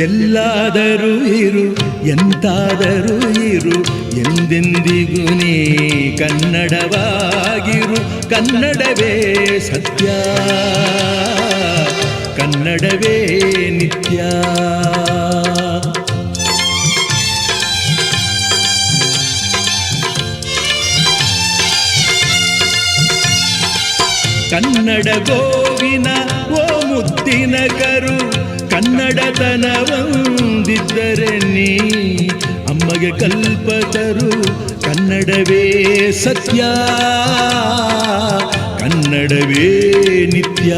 ಎಲ್ಲಾದರೂ ಇರು ಎಂತಾದರೂ ಇರು ಎಂದೆಂದಿಗೂ ನೀ ಕನ್ನಡವಾಗಿರು. ಕನ್ನಡವೇ ಸತ್ಯ, ಕನ್ನಡವೇ ನಿತ್ಯ. ಕನ್ನಡ ಗೋವಿನ ಓ ಮುದ್ದಿನ ಕರು, ಕನ್ನಡತನವೊಂದಿದ್ದರೆ ನೀ ಅಮ್ಮಗೆ ಕಲ್ಪತರು. ಕನ್ನಡವೇ ಸತ್ಯ, ಕನ್ನಡವೇ ನಿತ್ಯ.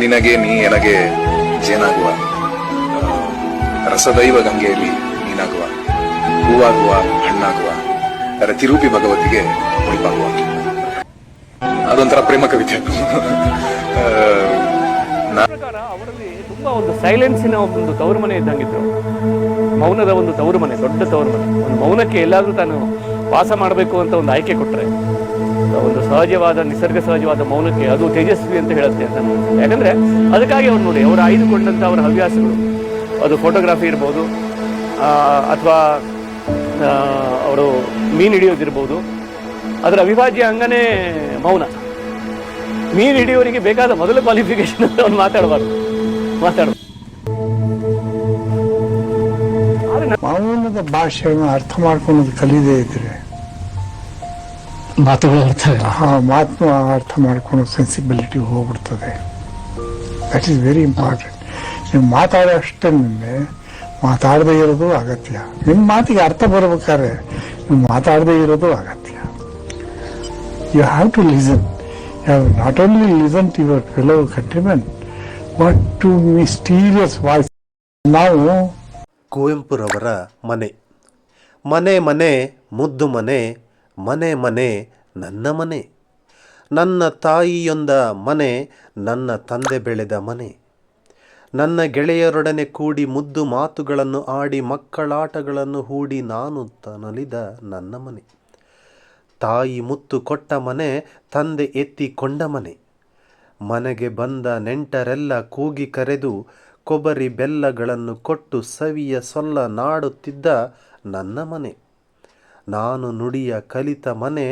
ನಿನಗೆ ನೀ ಎನಗೆ ಜೇನಾಗುವ, ರಸದೈವ ಗಂಗೆಯಲ್ಲಿ ನೀನಾಗುವ, ಹೂವಾಗುವ ಹಣ್ಣಾಗುವ, ತಿರುಪಿ ಭಗವತಿಗೆ ಮುಡಿಪಾಗುವ. ಅದೊಂಥರ ಪ್ರೇಮ ಕವಿತೆ. ಅವರಲ್ಲಿ ತುಂಬಾ ಒಂದು ಸೈಲೆನ್ಸಿನ ಒಂದು ತವರು ಮನೆ ಇದ್ದಂಗಿದ್ರು. ಮೌನದ ಒಂದು ತವರು ಮನೆ, ದೊಡ್ಡ ತವರು ಮನೆ. ಒಂದು ಮೌನಕ್ಕೆ ಎಲ್ಲಾದ್ರೂ ತಾನು ವಾಸ ಮಾಡಬೇಕು ಅಂತ ಒಂದು ಆಯ್ಕೆ ಕೊಟ್ಟರೆ, ಒಂದು ಸಹಜವಾದ ನಿಸರ್ಗ ಸಹಜವಾದ ಮೌನಕ್ಕೆ ಅದು ತೇಜಸ್ವಿ ಅಂತ ಹೇಳುತ್ತೆ ಅಂತ. ಯಾಕಂದ್ರೆ ಅದಕ್ಕಾಗಿ ಅವ್ರು ನೋಡಿ, ಅವರು ಆಯ್ದುಕೊಂಡಂಥ ಅವರ ಹವ್ಯಾಸಗಳು, ಅದು ಫೋಟೋಗ್ರಾಫಿ ಇರ್ಬೋದು, ಅಥವಾ ಅವರು ಮೀನು ಹಿಡಿಯೋದಿರ್ಬೋದು, ಅದರ ಅವಿಭಾಜ್ಯ ಅಂಗನೇ ಮೌನ. ಮೀನು ಹಿಡಿಯೋರಿಗೆ ಬೇಕಾದ ಮೊದಲ ಕ್ವಾಲಿಫಿಕೇಶನ್ ಅಂತ ಅವ್ನು ಮಾತಾಡಬಾರ್ದು. ಮೌನದ ಭಾಷೆಯನ್ನು ಅರ್ಥ ಮಾಡ್ಕೊಳ್ಳೋದು ಕಲಿದೇ ಇದ್ರೆ ಮಾತುಗಳು ಮಾತು ಅರ್ಥ ಮಾಡ್ಕೊಳ್ಳೋ ಸೆನ್ಸಿಬಿಲಿಟಿ ಹೋಗ್ಬಿಡ್ತದೆ. That is very important. ನೀವು ಮಾತಾಡೋಷ್ಟೇ ಮಾತಾಡದೇ ಇರೋದು ಅಗತ್ಯ. ನಿಮ್ಮ ಮಾತಿಗೆ ಅರ್ಥ ಬರ್ಬೇಕಾದ್ರೆ ನೀವು ಮಾತಾಡದೇ ಇರೋದು ಅಗತ್ಯ. You have to listen. You have not only listen to your fellow countrymen but to mysterious voice. ನಾವು ಕುವೆಂಪುರವರ ಮನೆ. ಮನೆ ಮನೆ ಮುದ್ದು ಮನೆ, ಮನೆ ಮನೆ ನನ್ನ ಮನೆ. ನನ್ನ ತಾಯಿಯೊಂದ ಮನೆ, ನನ್ನ ತಂದೆ ಬೆಳೆದ ಮನೆ. ನನ್ನ ಗೆಳೆಯರೊಡನೆ ಕೂಡಿ ಮುದ್ದು ಮಾತುಗಳನ್ನು ಆಡಿ ಮಕ್ಕಳಾಟಗಳನ್ನು ಹೂಡಿ ನಾನು ನಲಿದ ನನ್ನ ಮನೆ. ತಾಯಿ ಮುತ್ತು ಕೊಟ್ಟ ಮನೆ, ತಂದೆ ಎತ್ತಿಕೊಂಡ ಮನೆ. ಮನೆಗೆ ಬಂದ ನೆಂಟರೆಲ್ಲ ಕೂಗಿ ಕರೆದು ಕೊಬ್ಬರಿ ಬೆಲ್ಲಗಳನ್ನು ಕೊಟ್ಟು ಸವಿಯ ಸೊಲ್ಲ ನಾಡುತ್ತಿದ್ದ ನನ್ನ ಮನೆ. ನಾನು ನುಡಿಯ ಕಲಿತ ಮನೆ,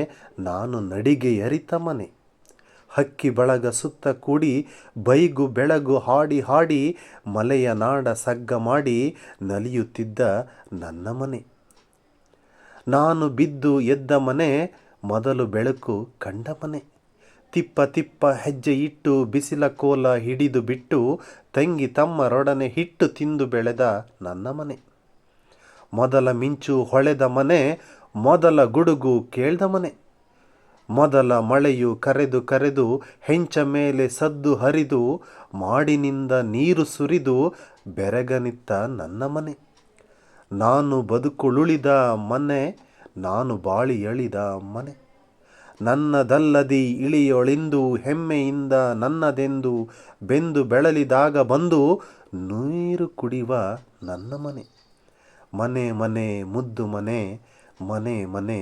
ನಾನು ನಡಿಗೆ ಅರಿತ ಮನೆ. ಹಕ್ಕಿ ಬಳಗ ಸುತ್ತ ಕೂಡಿ ಬೈಗು ಬೆಳಗು ಹಾಡಿ ಹಾಡಿ ಮಲೆಯ ನಾಡ ಸಗ್ಗ ಮಾಡಿ ನಲಿಯುತ್ತಿದ್ದ ನನ್ನ ಮನೆ. ನಾನು ಬಿದ್ದು ಎದ್ದ ಮನೆ, ಮೊದಲು ಬೆಳಕು ಕಂಡ ಮನೆ. ತಿಪ್ಪ ತಿಪ್ಪ ಹೆಜ್ಜೆ ಇಟ್ಟು ಬಿಸಿಲ ಕೋಲ ಹಿಡಿದು ಬಿಟ್ಟು ತಂಗಿ ತಮ್ಮರೊಡನೆ ಹಿಟ್ಟು ತಿಂದು ಬೆಳೆದ ನನ್ನ ಮನೆ. ಮೊದಲ ಮಿಂಚು ಹೊಳೆದ ಮನೆ, ಮೊದಲ ಗುಡುಗು ಕೇಳ್ದ ಮನೆ. ಮೊದಲ ಮಳೆಯು ಕರೆದು ಕರೆದು ಹೆಂಚ ಮೇಲೆ ಸದ್ದು ಹರಿದು ಮಾಡಿನಿಂದ ನೀರು ಸುರಿದು ಬೆರಗನಿತ್ತ ನನ್ನ ಮನೆ. ನಾನು ಬದುಕುಳುಳಿದ ಮನೆ, ನಾನು ಬಾಳಿ ಎಳಿದ ಮನೆ. ನನ್ನದಲ್ಲದಿ ಇಳಿಯೊಳಿಂದು ಹೆಮ್ಮೆಯಿಂದ ನನ್ನದೆಂದು ಬೆಂದು ಬೆಳಲಿದಾಗ ಬಂದು ನೀರು ಕುಡಿವ ನನ್ನ ಮನೆ. ಮನೆ ಮನೆ ಮುದ್ದು ಮನೆ, ಮನೆ ಮನೆ